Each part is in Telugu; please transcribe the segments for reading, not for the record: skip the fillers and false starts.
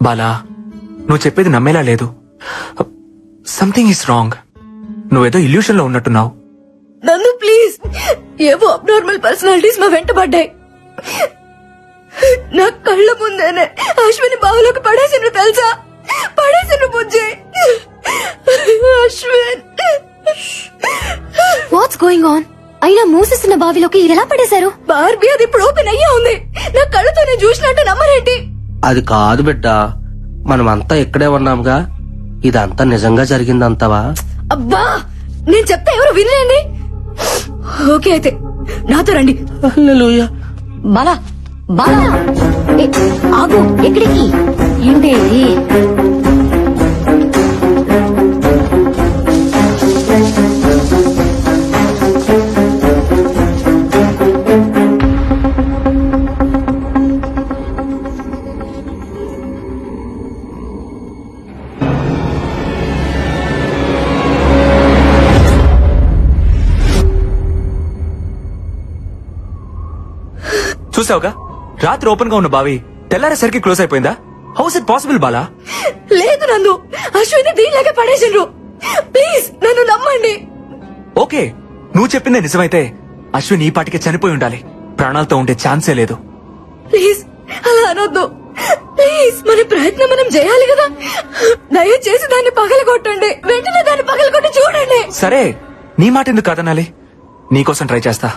బాలా, నువ్వు చెప్పేది నమ్మేలా లేదు. Something is wrong. నువ్వేదో ఇల్యూషన్ లో ఉన్నట్టున్నావు. నందు ప్లీజ్, ఏవో అబ్నార్మల్ పర్సనాలిటీస్ మా వెంట పడ్డాయి. నా కళ్ళ ముందేనే అశ్విని బావులోకి పడేసిండ్రు తెలుసా? పడేసిండ్రు బుజ్జి. Ashwin, what's going on? అయినా మూసేస్తున్న బావిలోకి ఎలా పడేశారు? బార్బీ, అది ఇప్పుడు ఓపెన్ అయ్యే ఉంది. నా కళ్ళతో నేను చూసినట్టు నమ్మరేంటి? అది కాదు బిడ్డ, మనమంతా ఇక్కడే ఉన్నాంగా. ఇదంతా నిజంగా జరిగిందంతావా? అబ్బా, నేను చెప్తే ఎవరు వినలేండి. ఓకే అయితే నాతో రండి. బాలా బాలా, ఆగు. ఎక్కడికి? ఏంటి? చూసావుగా, రాత్రి ఓపెన్ గా ఉన్న బావి తెల్లారేసరికి క్లోజ్ అయిపోయిందా? House it possible Bala? లేదు నందు, అశ్విని దీనిలాగే పడేసిండ్రు. ప్లీజ్ నన్ను నమ్మండి. ఓకే, నువ్వు చెప్పిందే నిజమైతే అశ్విన్ ఈ పాటికే చనిపోయి ఉండాలి. ప్రాణాలతో ఉండే ఛాన్సే లేదు. ప్లీజ్ అలా అనొద్దు. ప్లీజ్, మన ప్రయత్నం మనం చేయాలి కదా. దయచేసి దాన్ని పగలగొట్టండి. వెంటనే దాన్ని పగలగొట్టి చూడండి. సరే, నీ మాట ఎందుకు కాదనాలి? నీకోసం ట్రై చేస్తా.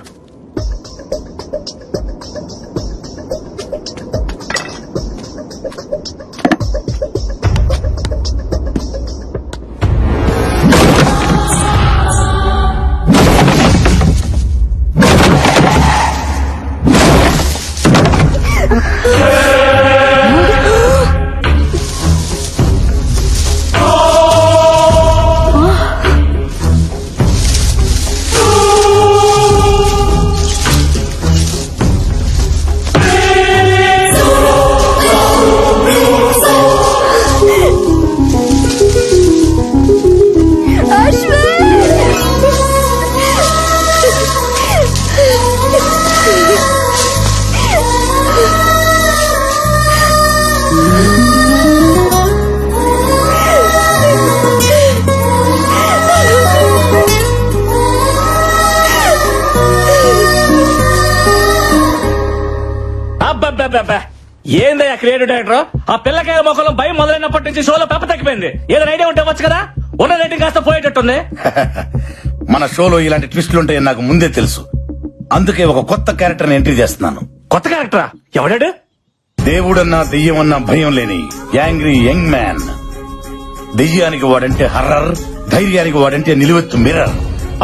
ఏందయ్యా క్రియేటివ్ డైరెక్టర్, ఆ పిల్లకాయల మొక్కలో భయం మొదలైనప్పటి నుంచి షోలో పెప్ప తగ్గిపోయింది. ఏదైనా ఐడియా ఉంటే వచ్చు కదా. ఉన్న రేటింగ్ కాస్త పోయేటట్టుంది. మన షోలో ఇలాంటి ట్విస్టులు ఉంటాయని నాకు ముందే తెలుసు. అందుకే ఒక కొత్త క్యారెక్టర్ ఎంట్రీ చేస్తున్నాను. కొత్త క్యారెక్టరా? ఎవడాడు? దేవుడన్నా దెయ్యమన్నా భయం లేని యాంగ్రీ యంగ్ మ్యాన్. దెయ్యానికి వాడంటే హర్రర్, ధైర్యానికి వాడంటే నిలువెత్తు మిర్రర్.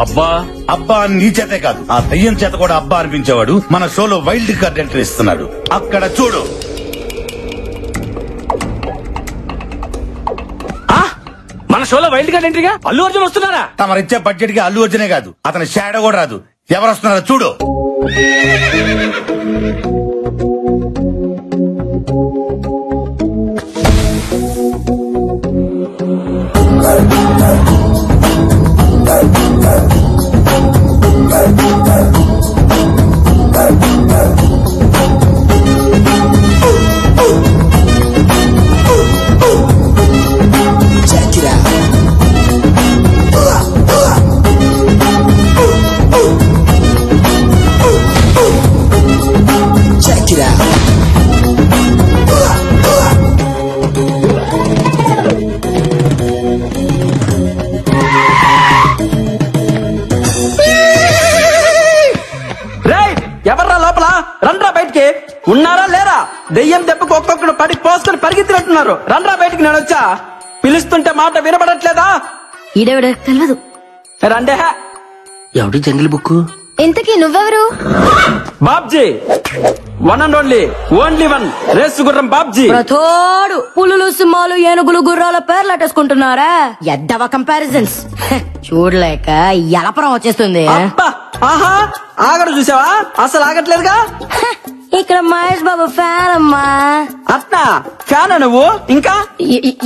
అబ్బా అబ్బా అని నీ చేతే కాదు, ఆ దెయ్యం చేత కూడా అబ్బా అనిపించేవాడు మన షోలో వైల్డ్ కార్డ్ ఎంట్రీ ఇస్తున్నాడు. అక్కడ చూడు. మన షోలో వైల్డ్ కార్డ్ ఎంట్రీగా అల్లు అర్జున్ వస్తున్నారా? తమరిచ్చే బడ్జెట్ కి అల్లు అర్జునే కాదు, అతని షాడో కూడా రాదు. ఎవరు వస్తున్నారో చూడు. ఎవర్రా లోపల? రండ్రా బయటికి. ఉన్నారా లేరా? దెయ్యం దెబ్బకు ఒక్కొక్కడు పడి పోసుకొని పరిగెత్తినట్టున్నారు. రండ్రా బయటికి. నేను వచ్చా. పిలుస్తుంటే మాట వినపడట్లేదా? ఈడెవడు తెలియదు. రండే. ఎవడి జంగిల్ బుక్? ఇంతకీ నువ్వెవరు? Babji, one and only one race గుర్రం బాబ్జీ. ప్రతోడు పులులు, సింహాలు, ఏనుగులు, గుర్రాల పేర్లు అట్టేసుకుంటున్నారా? ఎద్దవ కంపారిజన్స్ చూడలేక ఎలపరం వచ్చేస్తుంది. ఆహా, ఆగడు చూసావా? అసలు ఆగట్లేదుగా. ఇక్కడ మహేష్ బాబు ఫ్యాన్ అమ్మా. అట్నా? ఫ్యాన్ నువ్వు ఇంకా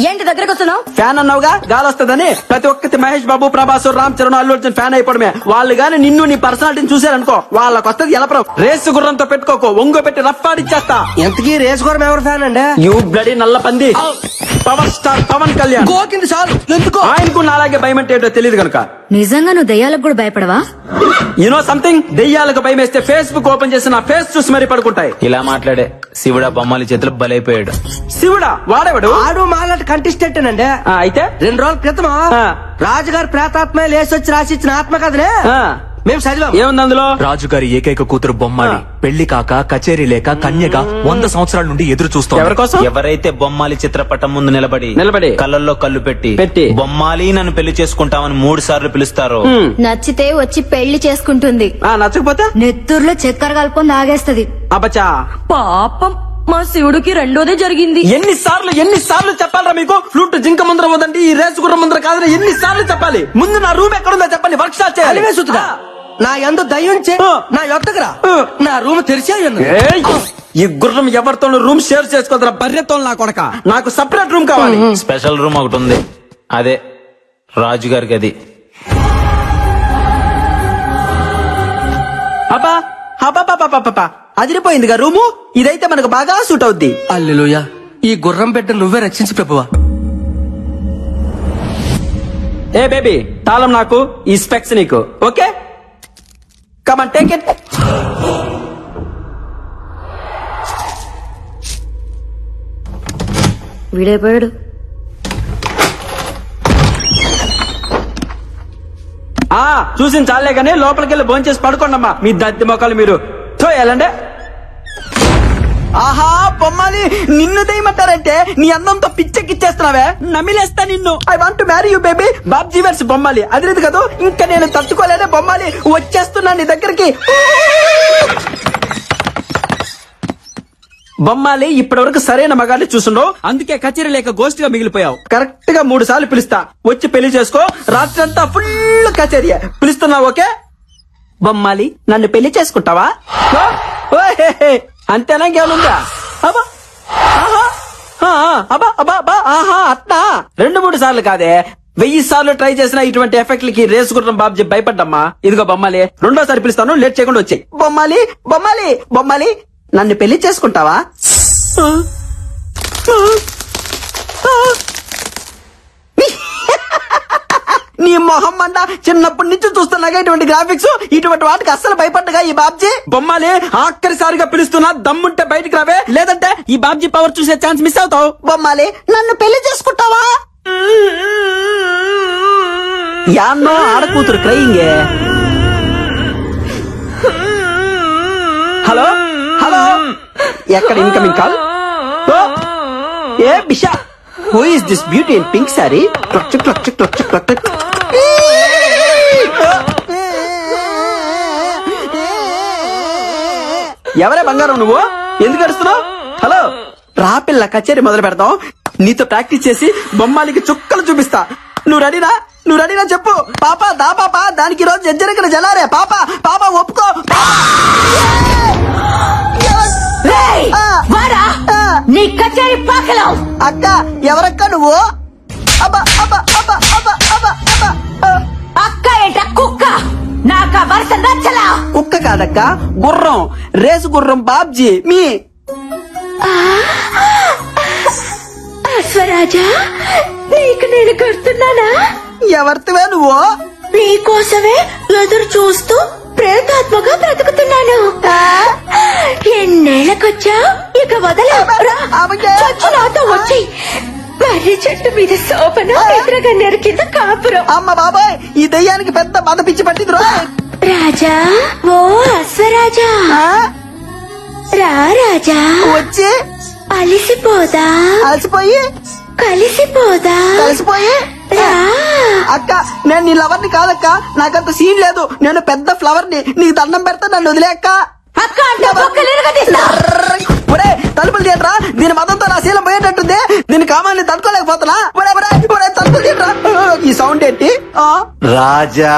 ఏంటి దగ్గరకు వస్తున్నావు? ఫ్యాన్ అన్నావుగా గాలి వస్తుందని ప్రతి ఒక్కటి మహేష్ బాబు, ప్రభాస్, రామ్ చరణ్, అల్లు అర్జున్ ఫ్యాన్ అయిపోవడమే. వాళ్ళు గాని నిన్ను నీ పర్సనాలిటీని చూసారనుకో వాళ్ళకి వస్తుంది ఎలప్రో. రేసు గుర్రంతో పెట్టుకోకో, ఒంగో పెట్టి రఫ్ ఆడిచ్చేస్తా. ఎంతకీ రేసు గుర్రం ఎవరు ఫ్యాన్ అండి? యూ బ్లడీ నల్ల పంది. Power star Pawan Kalyan. గోకింది చాలు. ఎందుకో ఆయనకు నాలాగే భయం అంటే ఏంటో తెలియదు కనుక. నిజంగా నువ్వు దయ్యాలకు కూడా భయపడవా? యూనో సంథింగ్, దెయ్యాలకు భయం వేస్తే ఫేస్బుక్ ఓపెన్ చేసి నా ఫేస్ చూసి మరీ పడుకుంటాయి. ఇలా మాట్లాడే శివుడా బొమ్మలి చేతులు బలైపోయాడు. శివుడా? వాడేవాడు? ఆడు మాలాంటి కంటెస్టెంట్ అండి. అయితే 2 రోజుల క్రితం రాజుగారు ప్రేతాత్మ లేసొచ్చి రాసిచ్చిన ఆత్మకథనే మేము చదివాం. ఏముంది అందులో? రాజుగారి ఏకైక కూతురు బొమ్మాలి పెళ్లి కాక కచేరీ లేక కన్యగా 100 సంవత్సరాల నుండి ఎదురు చూస్తోంది. ఎవరి కోసం? ఎవరైతే బొమ్మాలి చిత్రపటం ముందు నిలబడి కళ్ళల్లో కళ్ళు పెట్టి బొమ్మాలి నన్ను పెళ్లి చేసుకుంటామని 3 సార్లు పిలుస్తారో నచ్చితే వచ్చి పెళ్లి చేసుకుంటుంది. నచ్చకపోతే నెత్తూరులో చక్కెర కలుపుకొని ఆగేస్తది. అబ్బచ్చా, పాపం మా శివుడికి రెండోదే జరిగింది. ఎన్నిసార్లు చెప్పాలరా మీకు? ఫ్లూట్ జింక ముందర వదండి, ఈ రేసు గుర్రం ముందర కాదని ఎన్నిసార్లు చెప్పాలి? ముందు నా రూమ్ ఎక్కడుందో చెప్పండి, వర్క్ షాప్ చేయాలి. నా ఎందు దయ్యం నా యొక్కరా నా రూమ్ తెరిచే ఉంది. ఈ గుర్రం ఎవరితో రూమ్ షేర్ చేసుకోదరా బర్రెతో నా కొడక. నాకు సపరేట్ రూమ్ కావాలి. స్పెషల్ రూమ్ ఒకటి ఉంది, అదే రాజుగారికి. అది అబ్బా అబ్బా అదిరిపోయిందిగా రూము. ఇదైతే మనకు బాగా సూట్ అవుద్ది. హల్లెలూయా. ఈ గుర్రం బిడ్డ నువ్వే రక్షించి ప్రభువా. ఏ బేబీ, తాళం నాకు, ఈ స్పెక్స్ నీకు. Okay, come on take it. వీడైపోయాడు. చూసిన చాలే గానీ లోపలికి వెళ్ళి భోంచేసి పడుకోండమ్మా. మీ దద్ది మొక్కలు మీరు వెళ్ళండి. ఆహా బొమ్మాలి, నిన్ను దయమంటారంటే నీ అందంతో పిచ్చెక్కిచ్చేస్తున్నావే, నమిలేస్తా నిన్ను. I want to marry you baby. బాబ్జీ వర్స్ బొమ్మాలి. అదిలేదు కదా, ఇంకా నేను తట్టుకోలేనే బొమ్మాలి. వచ్చేస్తున్నా నీ దగ్గరికి. బొమ్మాలి, ఇప్పటి వరకు సరైన మగాన్ని చూసుండవు, అందుకే కచేరీ లేక గోస్ట్ గా మిగిలిపోయావు. కరెక్ట్ గా 3 సార్లు పిలుస్తా, వచ్చి పెళ్లి చేసుకో. రాత్రి అంతా ఫుల్ కచేరీ. పిలుస్తున్నావు ఓకే? బొమ్మాలి, నన్ను పెళ్లి చేసుకుంటావా? అంతేనా? ఇంకేమనుందా? అబ్బా అబ్బా అబ్బా అబ్బా ఆహా అట్నా 2-3 సార్లు కాదే, 1000 సార్లు ట్రై చేసిన ఇటువంటి ఎఫెక్ట్లకి రేసు గుర్రం బాబ్జీ భయపడ్డమ్మా. ఇదిగో బొమ్మాలి, 2వ సారి పిలుస్తాను, లేట్ చేయకుండా వచ్చాయి. బొమ్మాలి బొమ్మాలి బొమ్మాలి, నన్ను పెళ్లి చేసుకుంటావా? నీ మొహం మండ, చిన్నప్పటి నుంచి చూస్తున్నాగా ఇటువంటి గ్రాఫిక్స్. ఇటువంటి వాటికి అస్సలు భయపడ్డగా ఈ బాబ్జీ. బొమ్మాలి, ఆఖరిసారిగా పిలుస్తున్నా, దమ్ముంటే బయటికి రావే, లేదంటే ఈ బాబ్జీ పవర్ చూసే ఛాన్స్ మిస్ అవుతావు. బొమ్మాలి, నన్ను పెళ్లి చేసుకుంటావా? యాన్నో ఆడకూతురు క్రయింగే. హలో హలో, ఎక్కడ incoming call? A Bisha, who is this beauty in pink sorry? Clutch clutch clutch clutch. ఎవరే బంగారం నువ్వు? ఎందుకు అడుస్తున్నావు? హలో రా పిల్ల, కచేరీ మొదలు పెడతాం. నీతో ప్రాక్టీస్ చేసి బొమ్మాలికి చుక్కలు చూపిస్తా. నువ్వు రెడీనా చెప్పు. పాపా దా పాపా, దానికి రోజు జజ్జరికలు జలారే. పాపా పాపా ఒప్పుకో. నీ కచేరీ పాకలో. అక్క ఎవరక్క నువ్వు? అబ్బా అబ్బా అబ్బా అబ్బా అబ్బా అబ్బా. అక్క ఏంట కుక్క? నాకా వరుస నచ్చలా. కుక్క కాదక్క, గుర్రం, రేసు గుర్రం బాబ్జీ. మీ అశ్వరాజా, నీకు నేను కడుతున్నానా? ఎవరితివే నువ్వు? నీకోసమే ఎదురు చూస్తూ ప్రేతాత్మగా బ్రతుకుతున్నాను. ఎన్నేళ్ళకొచ్చా, ఇక వదలా. నాతో వచ్చి మర్రి చెట్టు మీద సోపను, ఎదురుగా నెరికింద కాపురం. అమ్మ బాబాయ్, ఈ దయ్యానికి పెద్ద బాధ పిచ్చి పట్టింది. రాజా, ఓ అశ్వరాజా, రా రాజా, వచ్చి అలిసిపోదా? అలసిపోయి కలిసిపోయి రా. అక్క, నేను నీ లవర్ ని కాదక్క, నాకంత సీన్ లేదు. నేను పెద్ద ఫ్లవర్ ని, నీకు దండం పెడతా, నన్ను వదిలే అక్క. అక్క అంటే బొక్కలేరుగా ఒరే తలుపులు తీయట్రా, దీని మతంతో నా శీలం పోయేటట్టుంది. దీని కామాన్ని తట్టుకోలేకపోతున్నా. తలుపులు తీయట్రా. ఈ సౌండ్ ఏంటి? రాజా,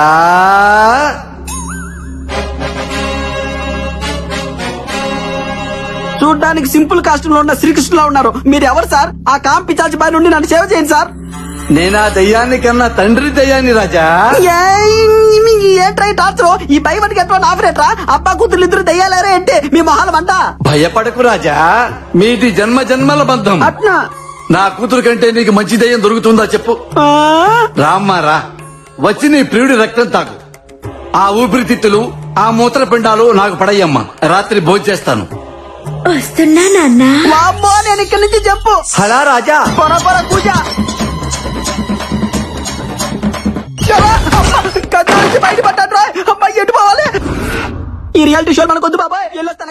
చూడడానికి సింపుల్ కాస్ట్యూమ్ లో ఉన్న శ్రీకృష్ణులా ఉన్నారు. మీరు ఎవరు సార్? ఆ కాంపి చాచి బాయ్ నుండి నన్ను సేవ చేయండి సార్. నేనా దయ్యానికన్నా తండ్రి దయ్యాన్ని రాజా. ఏంట్రా టార్చర్? ఈ భయపడికి ఎట్లా ఆపరేట్రా? అబ్బా కూతురు ఇద్దరు దయ్యాలేరే అంటే మీ మొహాలం అంతా. భయపడకు రాజా, మీది జన్మ జన్మల బంధం. అట్నా? నా కూతురు కంటే నీకు మంచి దయ్యం దొరుకుతుందా చెప్పు. రామ్మా రా, వచ్చి నీ ప్రియుడి రక్తం తాకు. ఆ ఊపిరితిత్తులు, ఆ మూత్రపిండాలు నాకు పడయ్యమ్మా. రాత్రి భోంచేస్తాను. వస్తున్నా నాన్న. వామ్మో, నేను ఇక్కడి నుంచి చెప్పు. హలా రాజా. పొర పొర పూజ. బయటపడ్డా. అమ్మాయి ఎటు పోవాలి? ఈ రియాలిటీ షో మనకొద్దు బాబాయ్.